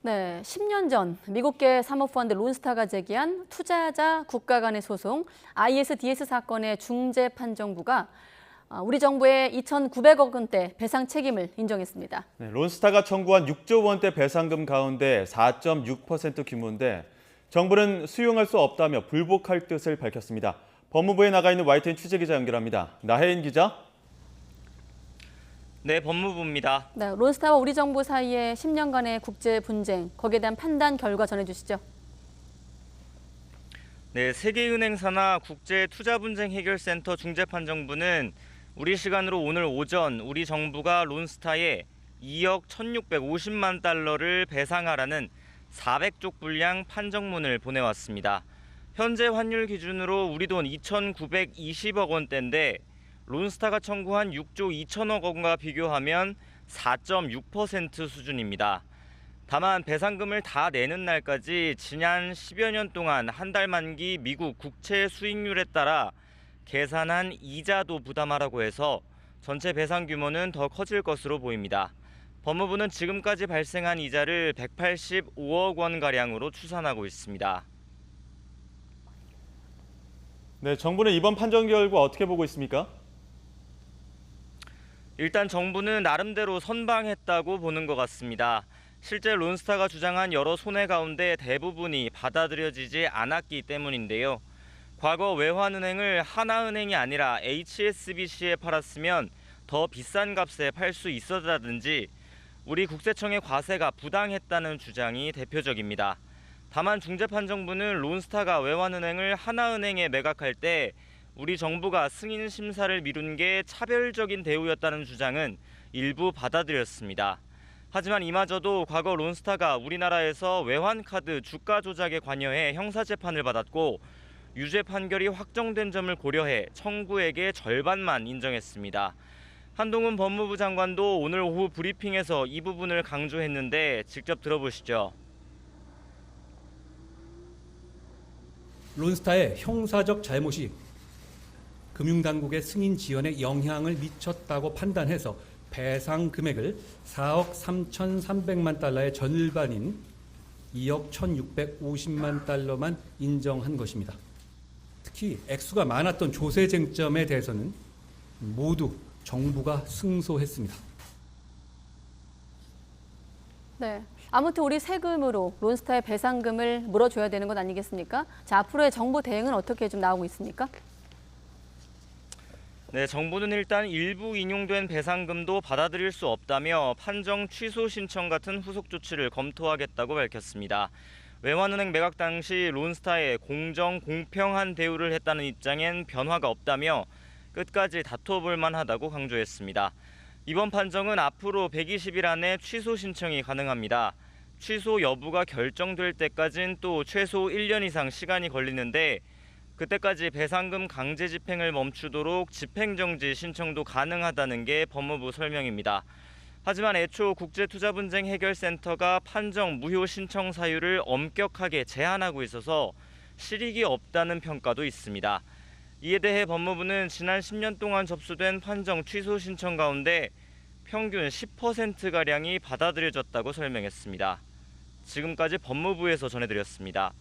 네, 10년 전 미국계 사모펀드 론스타가 제기한 투자자 국가 간의 소송 ISDS 사건의 중재판정부가 우리 정부의 2,900억 원대 배상 책임을 인정했습니다. 네, 론스타가 청구한 6조 원대 배상금 가운데 4.6% 규모인데 정부는 수용할 수 없다며 불복할 뜻을 밝혔습니다. 법무부에 나가 있는 YTN 취재기자 연결합니다. 나혜인 기자. 네, 법무부입니다. 네, 론스타와 우리 정부 사이의 10년간의 국제 분쟁, 거기에 대한 판단 결과 전해주시죠. 네, 세계은행사나 국제투자분쟁해결센터 중재판정부는 우리 시간으로 오늘 오전 우리 정부가 론스타에 2억 1,650만 달러를 배상하라는 400쪽 분량 판정문을 보내왔습니다. 현재 환율 기준으로 우리 돈 2,920억 원대인데 론스타가 청구한 6조 2천억 원과 비교하면 4.6% 수준입니다. 다만 배상금을 다 내는 날까지 지난 10여 년 동안 한 달 만기 미국 국채 수익률에 따라 계산한 이자도 부담하라고 해서 전체 배상 규모는 더 커질 것으로 보입니다. 법무부는 지금까지 발생한 이자를 185억 원가량으로 추산하고 있습니다. 네, 정부는 이번 판정 결과 어떻게 보고 있습니까? 일단 정부는 나름대로 선방했다고 보는 것 같습니다. 실제 론스타가 주장한 여러 손해 가운데 대부분이 받아들여지지 않았기 때문인데요. 과거 외환은행을 하나은행이 아니라 HSBC에 팔았으면 더 비싼 값에 팔 수 있었다든지 우리 국세청의 과세가 부당했다는 주장이 대표적입니다. 다만 중재판정부는 론스타가 외환은행을 하나은행에 매각할 때 우리 정부가 승인 심사를 미룬 게 차별적인 대우였다는 주장은 일부 받아들였습니다. 하지만 이마저도 과거 론스타가 우리나라에서 외환카드 주가 조작에 관여해 형사재판을 받았고 유죄 판결이 확정된 점을 고려해 청구액의 절반만 인정했습니다. 한동훈 법무부 장관도 오늘 오후 브리핑에서 이 부분을 강조했는데 직접 들어보시죠. 론스타의 형사적 잘못이 금융당국의 승인 지연에 영향을 미쳤다고 판단해서 배상 금액을 4억 3,300만 달러의 절반인 2억 1,650만 달러만 인정한 것입니다. 특히 액수가 많았던 조세 쟁점에 대해서는 모두 정부가 승소했습니다. 네, 아무튼 우리 세금으로 론스타의 배상금을 물어줘야 되는 것 아니겠습니까? 자, 앞으로의 정부 대응은 어떻게 좀 나오고 있습니까? 네, 정부는 일단 일부 인용된 배상금도 받아들일 수 없다며 판정 취소 신청 같은 후속 조치를 검토하겠다고 밝혔습니다. 외환은행 매각 당시 론스타에 공정, 공평한 대우를 했다는 입장엔 변화가 없다며 끝까지 다퉈볼 만하다고 강조했습니다. 이번 판정은 앞으로 120일 안에 취소 신청이 가능합니다. 취소 여부가 결정될 때까지는 또 최소 1년 이상 시간이 걸리는데 그때까지 배상금 강제 집행을 멈추도록 집행정지 신청도 가능하다는 게 법무부 설명입니다. 하지만 애초 국제투자분쟁해결센터가 판정 무효 신청 사유를 엄격하게 제한하고 있어서 실익이 없다는 평가도 있습니다. 이에 대해 법무부는 지난 10년 동안 접수된 판정 취소 신청 가운데 평균 10%가량이 받아들여졌다고 설명했습니다. 지금까지 법무부에서 전해드렸습니다.